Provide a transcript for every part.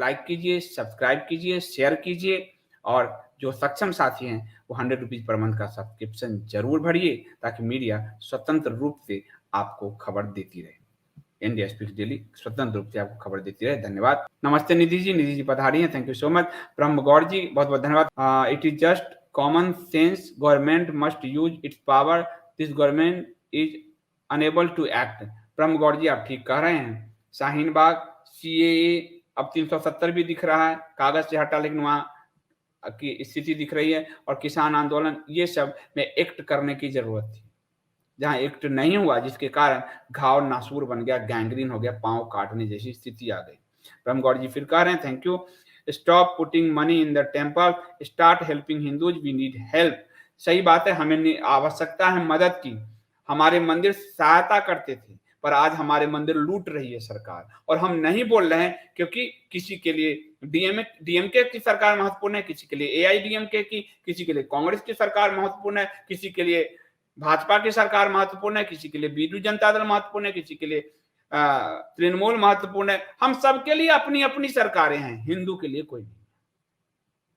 Like कीजिए, subscribe कीजिए, share कीजिए और जो सक्षम साथी हैं वो 100 रुपीज़ पर मंथ का सब्सक्रिप्शन ज़रूर भरिए ताकि मीडिया स्वतंत्र रूप से आपको खबर देती रहे। इंडिया स्पीक्स डेली स्वतंत्र रूप से आपको खबर देती रहे। धन्यवाद। नमस्ते निधि जी पधारी हैं, थैंक यू सो मच। ब्रह्म गौर जी बहुत-बहुत धन्यवाद। It is just common sense, government must use its power, this government is unable to act. Brahm Gaur जी आप ठीक कह रहे हैं। शाहीन बाग सीएए अब 370 भी दिख रहा है, कागज से हटा, लेकिन वहाँ की स्थिति दिख रही है। और किसान आंदोलन, ये सब में एक्ट करने की जरूरत थी। जहां एक्ट नहीं हुआ जिसके कारण घाव नासूर बन गया, गैंग्रीन हो गया, पांव काटने जैसी स्थिति आ गई। ब्रह्मगौर जी फिर कह रहे हैं thank you. Stop putting money in the temple, start helping Hindus, we need help. सही बात है, हमें आवश्यकता है मदद की। हमारे मंदिर सहायता करते थे, पर आज हमारे मंदिर लूट रही है सरकार। और हम नहीं बोल रहे हैं क्योंकि किसी के लिए डीएमके की सरकार महत्वपूर्ण है, किसी के लिए एआईडीएमके की, किसी के लिए कांग्रेस की सरकार महत्वपूर्ण है, किसी के लिए भाजपा की सरकार महत्वपूर्ण है, किसी के लिए बीजू जनता दल महत्वपूर्ण है, किसी के लिए तृणमूल महत्वपूर्ण है। हम सबके लिए अपनी अपनी सरकारें हैं, हिंदू के लिए कोई नहीं।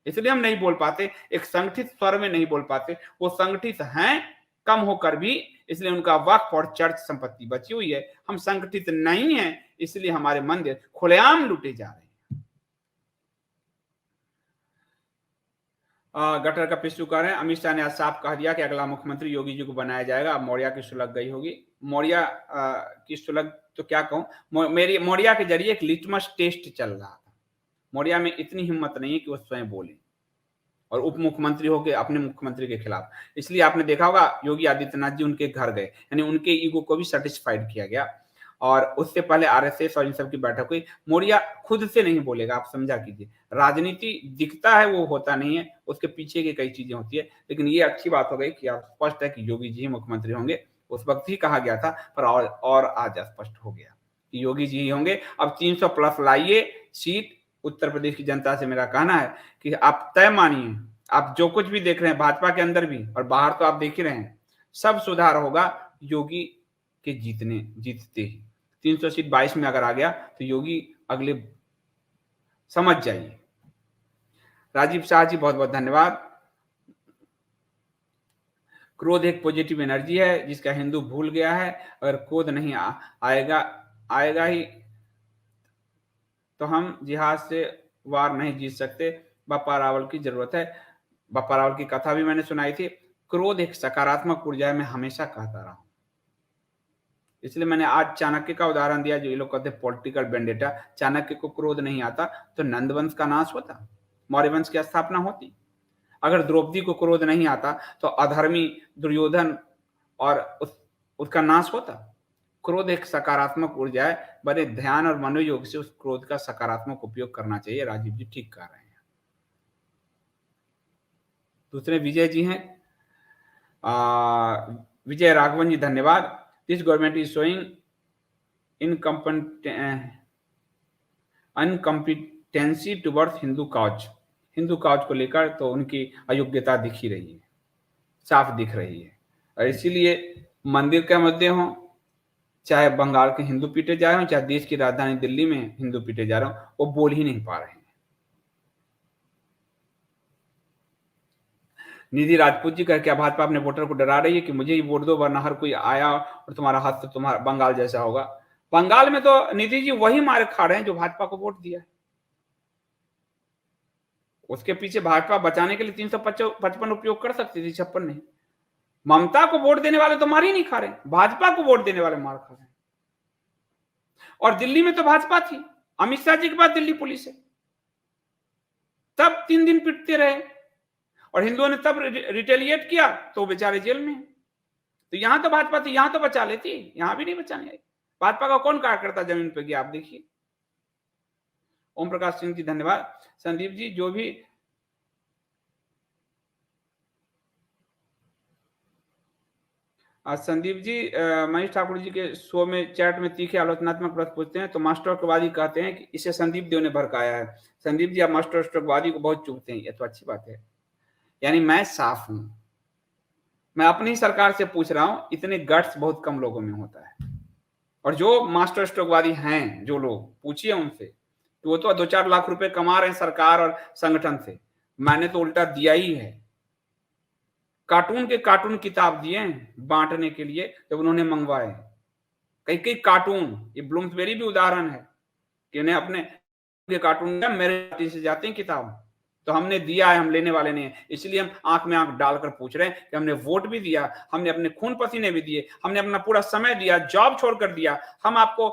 इसलिए हम नहीं बोल पाते, एक संगठित स्वर में नहीं बोल पाते। वो संगठित हैं कम होकर भी, इसलिए उनका वक्फ और चर्च संपत्ति बची हुई है। हम संगठित नहीं है, इसलिए हमारे मंदिर खुलेआम लूटे जा रहे हैं। गटर का पिस्टू कह रहे हैं, अमित शाह ने आज साफ कह दिया कि अगला मुख्यमंत्री योगी जी को बनाया जाएगा। अब मौर्या की सुलग गई होगी। मौर्या की सुलग तो क्या कहूं, मेरी मौर्या के जरिए एक लिटमस टेस्ट चल रहा था। मौर्या में इतनी हिम्मत नहीं है कि वो स्वयं बोले और उप मुख्यमंत्री होकर अपने मुख्यमंत्री के खिलाफ। इसलिए आपने देखा होगा योगी आदित्यनाथ जी उनके घर गए, यानी उनके ईगो को भी सेटिस्फाइड किया गया। और उससे पहले आरएसएस और इन सब की बैठक हुई। मौर्या खुद से नहीं बोलेगा, आप समझा कीजिए। राजनीति दिखता है वो होता नहीं है, उसके पीछे की कई चीजें होती है। लेकिन ये अच्छी बात हो गई कि आप स्पष्ट है कि योगी जी मुख्यमंत्री होंगे। उस वक्त ही कहा गया था, पर और आज स्पष्ट हो गया कि योगी जी ही होंगे। अब 300 प्लस लाइए सीट। उत्तर प्रदेश की जनता से मेरा कहना है कि आप तय मानिए, आप जो कुछ भी देख रहे हैं भाजपा के अंदर भी और बाहर तो आप देख ही रहे हैं, सब सुधार होगा योगी के जीतते ही। 300 सीट 22 में अगर आ गया तो योगी अगले, समझ जाइए। राजीव शाह जी बहुत बहुत धन्यवाद। क्रोध एक पॉजिटिव एनर्जी है जिसका हिंदू भूल गया है। अगर क्रोध नहीं आएगा ही तो हम जिहाद से वार नहीं जीत सकते। बापा रावल की जरूरत है। बापा रावल की कथा भी मैंने सुनाई थी। क्रोध एक सकारात्मक ऊर्जा है, मैं हमेशा कहता रहा हूं। इसलिए मैंने आज चाणक्य का उदाहरण दिया, जो ये लोग कहते हैं पॉलिटिकल वेंडेटा। चाणक्य को क्रोध नहीं आता तो नंद वंश का नाश होता, मौर्य वंश की स्थापना होती। अगर द्रौपदी को क्रोध नहीं आता तो अधर्मी दुर्योधन और उसका नाश होता। क्रोध एक सकारात्मक ऊर्जा है, बड़े ध्यान और मनोयोग से उस क्रोध का सकारात्मक उपयोग करना चाहिए। राजीव जी ठीक कह रहे हैं। दूसरे विजय जी हैं, विजय राघवन जी धन्यवाद। This government is showing incompetency towards Hindu cause को लेकर तो उनकी अयोग्यता दिख ही रही है, साफ दिख रही है। और इसीलिए मंदिर के मुद्दे हों, चाहे बंगाल के हिंदू पीटे जा रहे हो, चाहे देश की राजधानी दिल्ली में हिंदू पीटे जा रहे हो, वो बोल ही नहीं पा रहे हैं। निधि राजपूत जी क्या भाजपा अपने वोटर को डरा रही है कि मुझे ही वोट दो वरना हर कोई आया और तुम्हारा हाथ तो तुम्हारा बंगाल जैसा होगा। बंगाल में तो निधि जी वही मारे खा रहे हैं जो भाजपा को वोट दिया है। उसके पीछे भाजपा बचाने के लिए 355 उपयोग कर सकती थी, 56 नहीं। ममता को वोट देने वाले तो मार ही नहीं खा रहे, भाजपा को वोट देने वाले मार खा रहे हैं। और दिल्ली में तो भाजपा थी, अमित शाह जी के बाद दिल्ली पुलिस है, तब 3 दिन पिटते रहे और हिंदुओं ने तब रिटेलिएट किया तो बेचारे जेल में। तो यहां तो भाजपा थी, यहां तो बचा लेती, यहां भी नहीं बचाने आई। भाजपा का कौन कार्यकर्ता जमीन पे गया, आप देखिए। ओम प्रकाश सिंह जी धन्यवाद। संदीप जी जो भी संदीप जी मनीष ठाकुर जी के शो में चैट में तीखे आलोचनात्मक प्रश्न पूछते हैं तो मास्टर स्ट्रोकवादी कहते हैं कि इसे संदीप देव ने भड़काया है। संदीप जी आप मास्टर स्ट्रोकवादी को बहुत चुभते हैं, ये तो अच्छी बात है। यानी मैं साफ हूं, मैं अपनी सरकार से पूछ रहा हूं, इतने गट्स बहुत कम लोगों में होता है। और जो मास्टर स्ट्रोकवादी हैं, जो लोग, पूछिए उनसे तो वो तो 2-4 लाख रुपए कमा रहे हैं सरकार और संगठन से। मैंने तो उल्टा दिया ही है। कार्टून के कार्टून किताब दिए हैं बाँटने के लिए जब उन्होंने मंगवाए। कई-कई कार्टून, ये ब्लूम्सबेरी भी उदाहरण है कि उन्हें अपने के कार्टून का मेरे पार्टी से जाते हैं किताब। तो हमने दिया है, हम लेने वाले नहीं हैं। इसलिए हम आँख में आँख डालकर पूछ रहे हैं कि हमने वोट भी दिया, हमने अपने खून-पसीने भी दिए, हमने अपना पूरा समय दिया, जॉब छोड़कर दिया। हम आपको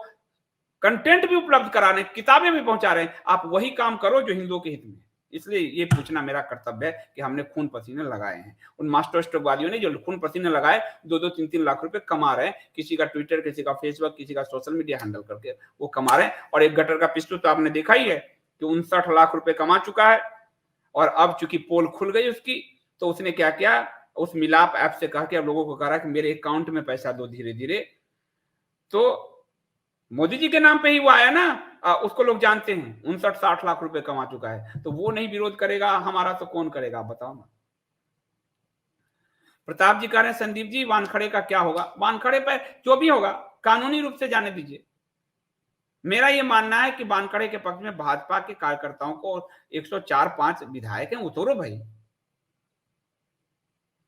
कंटेंट भी उपलब्ध करा रहे हैं, किताबें भी पहुँचा रहे हैं। आप वही काम करो जो हिंदुओं के हित में है। इसलिए ये पूछना मेरा कर्तव्य है कि हमने खून-पसीने लगाए हैं। उन मास्टर स्ट्रोकवादियों ने जो खून-पसीने लगाए 2-2 3-3 लाख रुपए कमा रहे हैं। किसी का ट्विटर, किसी का फेसबुक, किसी का सोशल मीडिया हैंडल करके वो कमा रहे हैं। और एक गटर का पिस्टू तो आपने देखा ही है कि 59 लाख रुपए कमा चुका है। और अब चूंकि पोल खुल गई उसकी, तो उसने क्या किया, उस मिलाप ऐप से कहा कि अब लोगों को कह रहा है कि मेरे अकाउंट में पैसा दो धीरे-धीरे। तो मोदी जी के नाम पे ही वो आया ना, उसको लोग जानते हैं, 59-60 लाख रुपए कमा चुका है। तो वो नहीं विरोध करेगा हमारा तो कौन करेगा, आप बताओ ना। प्रताप जी कह रहे हैं संदीप जी वानखड़े का क्या होगा? वानखड़े पे जो भी होगा कानूनी रूप से जाने दीजिए। मेरा ये मानना है कि वानखड़े के पक्ष में भाजपा के कार्यकर्ताओं को 104-5 विधायक हैं, उतारो भाई।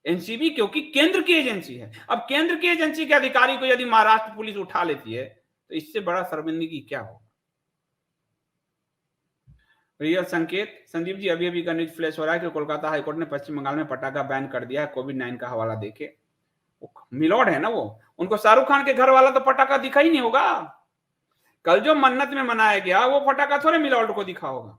एनसीबी क्योंकि केंद्र की एजेंसी है। अब केंद्र की एजेंसी के अधिकारी को यदि महाराष्ट्र पुलिस उठा लेती है तो इससे बड़ा शर्मिंदगी क्या हो। रियल संकेत, संदीप जी अभी अभी का न्यूज फ्लैश हो रहा है कि कोलकाता हाईकोर्ट ने पश्चिम बंगाल में पटाखा बैन कर दिया है। कोविड-9 का हवाला देके मिलॉर्ड है ना वो, उनको शाहरुख खान के घर वाला तो पटाखा दिखा ही नहीं होगा। कल जो मन्नत में मनाया गया वो पटाखा थोड़े मिलॉर्ड को दिखा होगा।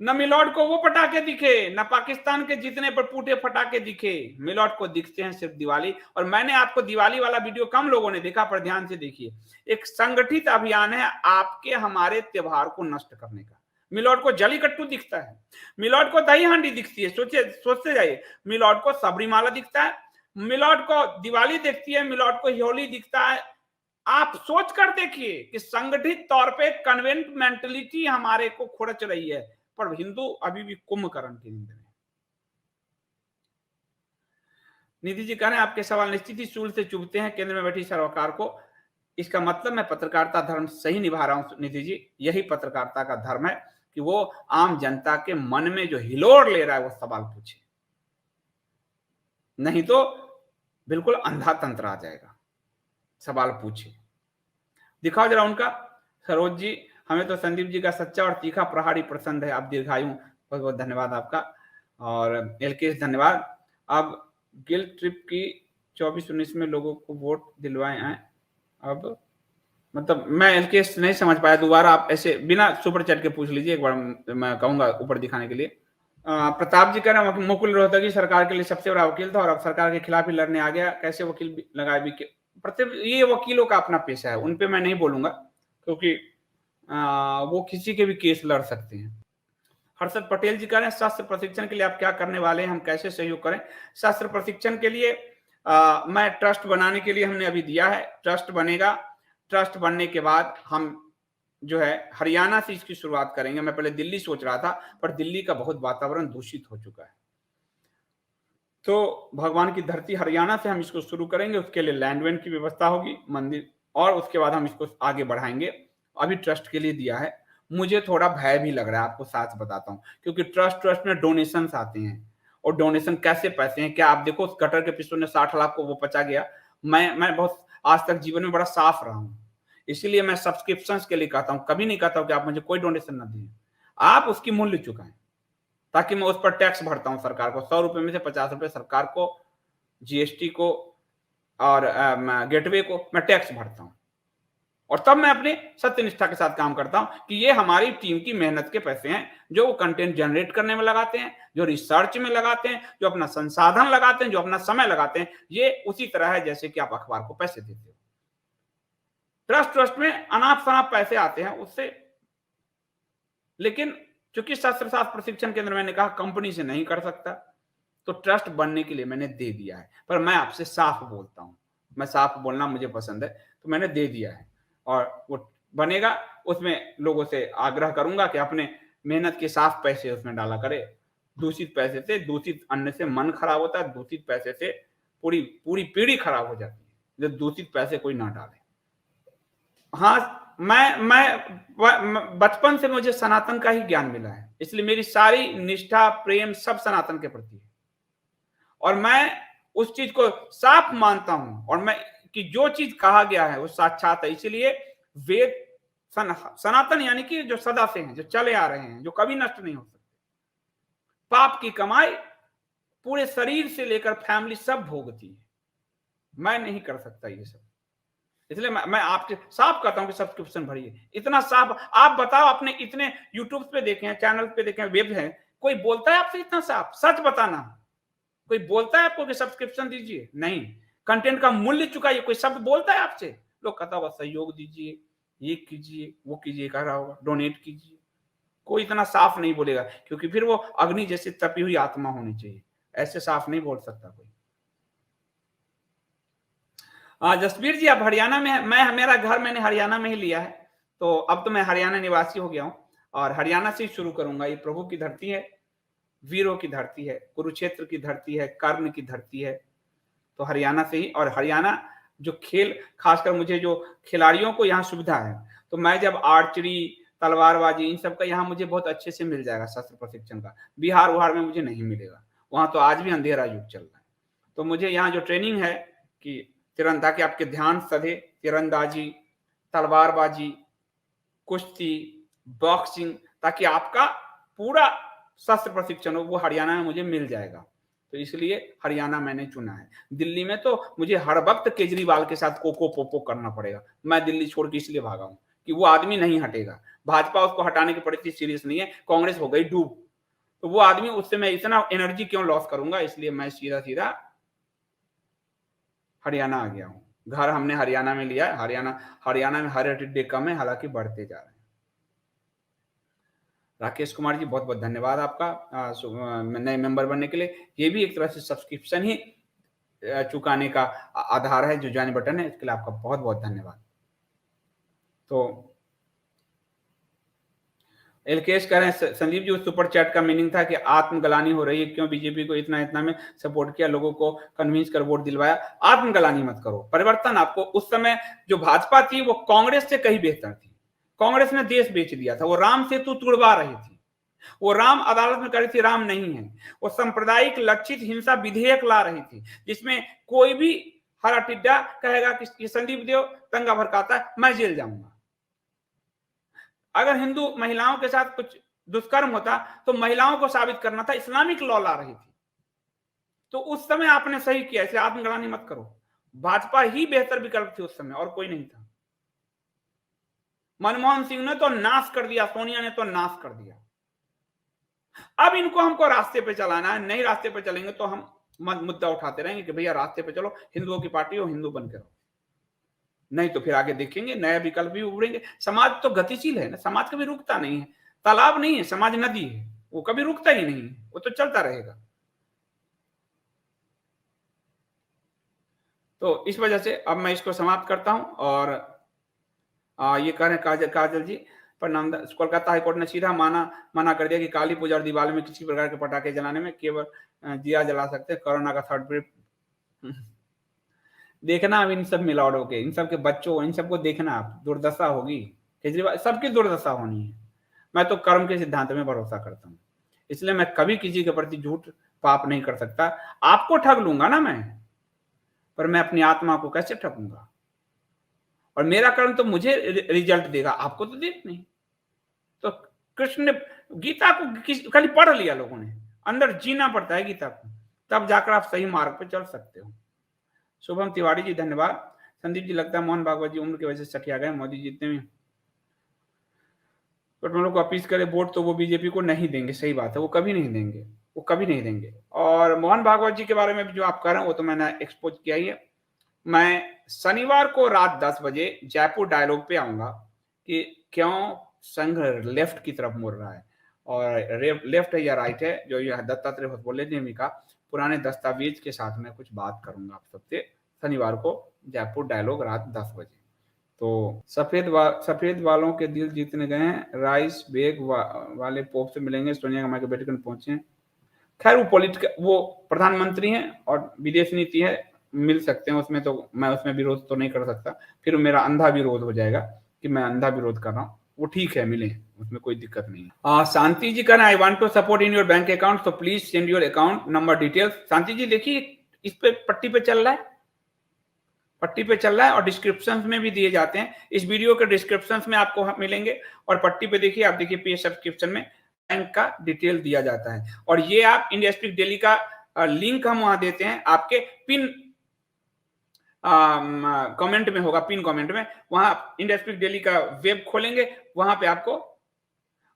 न मिलॉर्ड को वो पटाखे दिखे, न पाकिस्तान के जीतने पर फूटे पटाखे दिखे। मिलॉर्ड को दिखते हैं सिर्फ दिवाली। और मैंने आपको दिवाली वाला वीडियो कम लोगों ने देखा, पर ध्यान से देखिए। एक संगठित अभियान है आपके हमारे त्योहार को नष्ट करने का। मिलॉर्ड को जलीकट्टू दिखता है, मिलॉर्ड को दही हांडी दिखती है। सोचते जाइए, मिलॉर्ड को सबरीमाला दिखता है, मिलॉर्ड को दिवाली दिखती है, मिलॉर्ड को होली दिखता है। आप सोच कर देखिए कि संगठित तौर पे कन्वेंट मेंटलिटी हमारे को खुरच रही है, पर हिंदू अभी भी कुंभकर्ण की नींद में। निधि जी कह रहे हैं आपके सवाल निश्चित ही सूल से चुभते हैं केंद्र में बैठी सरकार को। इसका मतलब मैं पत्रकारिता धर्म सही निभा रहा हूं निधि जी। यही पत्रकारिता का धर्म है कि वो आम जनता के मन में जो हिलोर ले रहा है वो सवाल पूछे, नहीं तो बिल्कुल अंधा तंत्र आ जाएगा। सवाल पूछे, दिखाओ जरा उनका। सरोज जी, हमें तो संदीप जी का सच्चा और तीखा प्रहारी पसंद है। आप दीर्घायु, बहुत बहुत धन्यवाद आपका। और एलकेश धन्यवाद। अब गिल ट्रिप की 24-19 में लोगों को वोट दिलवाए हैं। अब मतलब मैं एलकेश नहीं समझ पाया, दोबारा आप ऐसे बिना सुपर चैट के पूछ लीजिए एक बार, मैं कहूंगा ऊपर दिखाने के लिए। प्रताप जी कह रहे हैं मुकुल रोहतगी सरकार के लिए सबसे बड़ा वकील था और अब सरकार के खिलाफ ही लड़ने आ गया, कैसे वकील लगाए। ये वकीलों का अपना पेशा है, उन पे मैं नहीं बोलूंगा क्योंकि वो किसी के भी केस लड़ सकते हैं। हर्षद पटेल जी कह रहे हैं शस्त्र प्रशिक्षण के लिए आप क्या करने वाले हैं, हम कैसे सहयोग करें। शस्त्र प्रशिक्षण के लिए मैं ट्रस्ट बनाने के लिए हमने अभी दिया है, ट्रस्ट बनेगा। ट्रस्ट बनने के बाद हम जो है हरियाणा से इसकी शुरुआत करेंगे। मैं पहले दिल्ली सोच रहा था, पर दिल्ली का बहुत वातावरण दूषित हो चुका है, तो भगवान की धरती हरियाणा से हम इसको शुरू करेंगे। उसके लिए लैंडवेंड की व्यवस्था होगी, मंदिर, और उसके बाद हम इसको आगे बढ़ाएंगे। अभी ट्रस्ट के लिए दिया है। मुझे थोड़ा भय भी लग रहा है, आपको सच बताता हूँ, क्योंकि ट्रस्ट में डोनेशन आते हैं और डोनेशन कैसे पैसे हैं क्या। आप देखो उस कटर के पिस्टल ने 60 लाख को वो पचा गया। मैं बहुत आज तक जीवन में बड़ा साफ रहा हूँ, इसीलिए मैं सब्सक्रिप्शन के लिए कहता हूँ, कभी नहीं कहता हूँ कि आप मुझे कोई डोनेशन ना दें, आप उसकी मूल्य चुकाएं, ताकि मैं उस पर टैक्स भरता हूं सरकार को। 100 रुपए में से 50 रुपए सरकार को, जीएसटी को और गेटवे को मैं टैक्स भरता हूं। और तब मैं अपने सत्यनिष्ठा के साथ काम करता हूं कि ये हमारी टीम की मेहनत के पैसे हैं, जो वो कंटेंट जनरेट करने में लगाते हैं, जो रिसर्च में लगाते हैं, जो अपना संसाधन लगाते हैं, जो अपना समय लगाते हैं। ये उसी तरह है जैसे कि आप अखबार को पैसे देते हो। ट्रस्ट में अनाप शनाप पैसे आते हैं उससे, लेकिन चूंकि शस्त्र शास्त्र प्रशिक्षण केंद्र मैंने कहा कंपनी से नहीं कर सकता, तो ट्रस्ट बनने के लिए मैंने दे दिया है। पर मैं आपसे साफ बोलता हूं, मैं साफ बोलना मुझे पसंद है, तो मैंने दे दिया है और वो बनेगा। उसमें लोगों से आग्रह करूंगा कि अपने मेहनत के साफ पैसे उसमें डाला करे। दूषित पैसे से, दूषित अन्न से मन खराब होता है, दूषित पैसे से पूरी पीढ़ी खराब हो जाती है, जब दूषित पैसे कोई ना डाले। हाँ, मैं बचपन से मुझे सनातन का ही ज्ञान मिला है, इसलिए मेरी सारी निष्ठा, प्रेम सब सनातन के प्रति है। और मैं उस चीज को साफ मानता हूं, और मैं कि जो चीज कहा गया है वो साक्षात है। इसीलिए वेद सनातन यानी कि जो सदा से हैं, जो चले आ रहे हैं, जो कभी नष्ट नहीं हो सकते। पाप की कमाई पूरे शरीर से लेकर फैमिली सब भोगती है, मैं नहीं कर सकता ये सब। इसलिए मैं आपसे साफ कहता हूं कि सब्सक्रिप्शन भरिए। इतना साफ आप बताओ, आपने इतने यूट्यूब पे देखे हैं, चैनल पे देखे हैं, वेब है, कोई बोलता है आपसे इतना साफ? सच बताना, कोई बोलता है आपको कि सब्सक्रिप्शन दीजिए? नहीं। कंटेंट का मूल्य चुकाइए, कोई शब्द बोलता है आपसे? लोग कहता होगा सहयोग दीजिए, ये कीजिए, वो कीजिए, कह रहा होगा डोनेट कीजिए। कोई इतना साफ नहीं बोलेगा, क्योंकि फिर वो अग्नि जैसी तपी हुई आत्मा होनी चाहिए, ऐसे साफ नहीं बोल सकता कोई। जसबीर जी, आप हरियाणा में है? मैं मेरा घर मैंने हरियाणा में ही लिया है, तो अब तो मैं हरियाणा निवासी हो गया हूँ, और हरियाणा से ही शुरू करूंगा। ये प्रभु की धरती है, वीरों की धरती है, कुरुक्षेत्र की धरती है, कर्ण की धरती है, तो हरियाणा से ही। और हरियाणा जो खेल, खासकर मुझे जो खिलाड़ियों को यहाँ सुविधा है, तो मैं जब आर्चरी, तलवारबाजी, इन सब का यहाँ मुझे बहुत अच्छे से मिल जाएगा शस्त्र प्रशिक्षण का। बिहार उहार में मुझे नहीं मिलेगा, वहां तो आज भी अंधेरा युग चल रहा है। तो मुझे यहाँ जो ट्रेनिंग है कि तिरंदा के आपके ध्यान सधे, तीरंदाजी, तलवारबाजी, कुश्ती, बॉक्सिंग, ताकि आपका पूरा शस्त्र प्रशिक्षण हो, वो हरियाणा में मुझे मिल जाएगा। तो इसलिए हरियाणा मैंने चुना है। दिल्ली में तो मुझे हर वक्त केजरीवाल के साथ कोको पोपो करना पड़ेगा। मैं दिल्ली छोड़ के इसलिए भागा हूं कि वो आदमी नहीं हटेगा, भाजपा उसको हटाने की परिस्थिति सीरियस नहीं है, कांग्रेस हो गई डूब, तो वो आदमी, उससे मैं इतना एनर्जी क्यों लॉस करूंगा, इसलिए मैं सीधा सीधा हरियाणा आ गया हूँ। घर हमने हरियाणा में लिया है। हरियाणा में हर टिड्डे कम है, हालांकि बढ़ते जा रहे हैं। राकेश कुमार जी, बहुत बहुत धन्यवाद आपका नए मेंबर बनने के लिए। ये भी एक तरह से सब्सक्रिप्शन ही चुकाने का आधार है, जो ज्वाइन बटन है, इसके लिए आपका बहुत बहुत धन्यवाद। तो एलकेश कह रहे हैं, संदीप जी उस सुपर चैट का मीनिंग था कि आत्मगलानी हो रही है, क्यों बीजेपी को इतना इतना में सपोर्ट किया, लोगों को कन्विंस कर वोट दिलवाया। आत्मगलानी मत करो, परिवर्तन आपको, उस समय जो भाजपा थी वो कांग्रेस से कहीं बेहतर थी। कांग्रेस ने देश बेच दिया था, वो राम सेतु तुड़वा रही थी, वो राम अदालत में करी थी, राम नहीं है। वो सांप्रदायिक लक्षित हिंसा विधेयक ला रही थी, जिसमें कोई भी हरा टिड्डा कहेगा कि संदीप देव दंगा भड़काता है, मैं जेल जाऊंगा। अगर हिंदू महिलाओं के साथ कुछ दुष्कर्म होता तो महिलाओं को साबित करना था, इस्लामिक लॉ ला रही थी। तो उस समय आपने सही किया, इसे आत्मग्लानि मत करो। भाजपा ही बेहतर विकल्प थी उस समय, और कोई नहीं था। मनमोहन सिंह ने तो नाश कर दिया, सोनिया ने तो नाश कर दिया। अब इनको हमको रास्ते पे चलाना है, नहीं रास्ते पे चलेंगे तो हम मुद्दा उठाते रहेंगे कि भैया रास्ते पे चलो, हिंदुओं की पार्टी हो, हिंदू बन के रहो। नहीं तो फिर आगे देखेंगे नया विकल्प भी उभरेंगे। समाज तो गतिशील है ना, समाज कभी रुकता नहीं है, तालाब नहीं है, समाज नदी है, वो कभी रुकता ही नहीं है, वो तो चलता रहेगा। तो इस वजह से अब मैं इसको समाप्त करता हूं। और ये कह रहे हैं काजल जी, प्रणाम, कोलकाता हाईकोर्ट ने सीधा मना कर दिया कि काली पूजा और दिवाली में किसी प्रकार के पटाखे जलाने में, केवल दिया जला सकते हैं। कोरोना का थर्ड वेव देखना, अब इन सब मिलावटों के, इन सब के बच्चों, इन सबको देखना, आप दुर्दशा होगी। केजरीवाल, सबकी दुर्दशा होनी है। मैं तो कर्म के सिद्धांत में भरोसा करता हूँ, इसलिए मैं कभी किसी के प्रति झूठ पाप नहीं कर सकता। आपको ठग लूंगा ना मैं, पर मैं अपनी आत्मा को कैसे ठगूंगा? और मेरा कर्म तो मुझे रिजल्ट देगा, आपको तो देख नहीं। तो कृष्ण ने गीता को खाली पढ़ लिया लोगों ने, अंदर जीना पड़ता है गीता को, तब जाकर आप सही मार्ग पर चल सकते हो। शुभम तिवारी जी, धन्यवाद। संदीप जी, लगता है मोहन भागवत जी उम्र की वजह से सठिया गए, मोदी जीतने में लोगों को अपील करे वोट, तो वो बीजेपी को नहीं देंगे। सही बात है, वो कभी नहीं देंगे, वो कभी नहीं देंगे। और मोहन भागवत जी के बारे में जो आप कह रहे हैं वो तो मैंने एक्सपोज किया ही है। मैं शनिवार को रात 10 बजे जयपुर डायलॉग पे आऊंगा कि क्यों संघ लेफ्ट की तरफ मुड़ रहा है, और लेफ्ट है या राइट है, जो यह दत्तात्रेय होसबोले जी का पुराने दस्तावेज के साथ में कुछ बात करूंगा आप सबसे शनिवार को जयपुर डायलॉग रात 10 बजे। तो सफेद वालों के दिल जीतने गए हैं, राइस बेग वाले पोप से मिलेंगे, सोनिया गांधी के बेटे पहुंचे। खैर वो प्रधानमंत्री हैं और विदेश नीति है, मिल सकते हैं उसमें, तो मैं उसमें विरोध तो नहीं कर सकता, फिर मेरा अंधा विरोध हो जाएगा कि मैं अंधा विरोध कर रहा हूँ, वो ठीक है, मिले, उसमें कोई दिक्कत नहीं है। शांति जी कह रहे हैं I want to support in your bank account, so please send your account number details. Shanti ji देखिए, इस पे पट्टी पे चल रहा है, पट्टी पे चल रहा है, और डिस्क्रिप्शन में भी दिए जाते हैं, इस वीडियो के डिस्क्रिप्शन में आपको मिलेंगे, और पट्टी पे देखिए, आप देखिए पे सब्सक्रिप्शन में बैंक का डिटेल दिया जाता है। और ये आप इंडिया स्पीक डेली का लिंक हम वहां देते हैं, आपके पिन कमेंट में होगा, पिन कमेंट में, वहां इंडिया स्पीक डेली का वेब खोलेंगे, वहां पे आपको,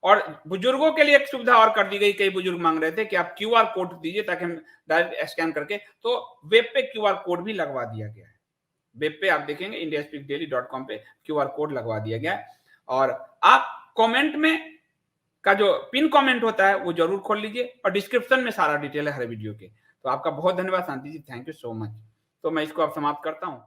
और बुजुर्गों के लिए एक सुविधा और कर दी गई, कई बुजुर्ग मांग रहे थे कि आप क्यूआर कोड दीजिए ताकि हम डायरेक्ट स्कैन करके, तो वेब पे क्यूआर कोड भी लगवा दिया गया है। वेब पे आप देखेंगे indiaspeakdaily.com पे क्यूआर कोड लगवा दिया गया है। और आप कमेंट में का जो पिन कमेंट होता है वो जरूर खोल लीजिए, और डिस्क्रिप्शन में सारा डिटेल है हर वीडियो के। तो आपका बहुत धन्यवाद शांति जी, थैंक यू सो मच। तो मैं इसको अब समाप्त करता हूँ।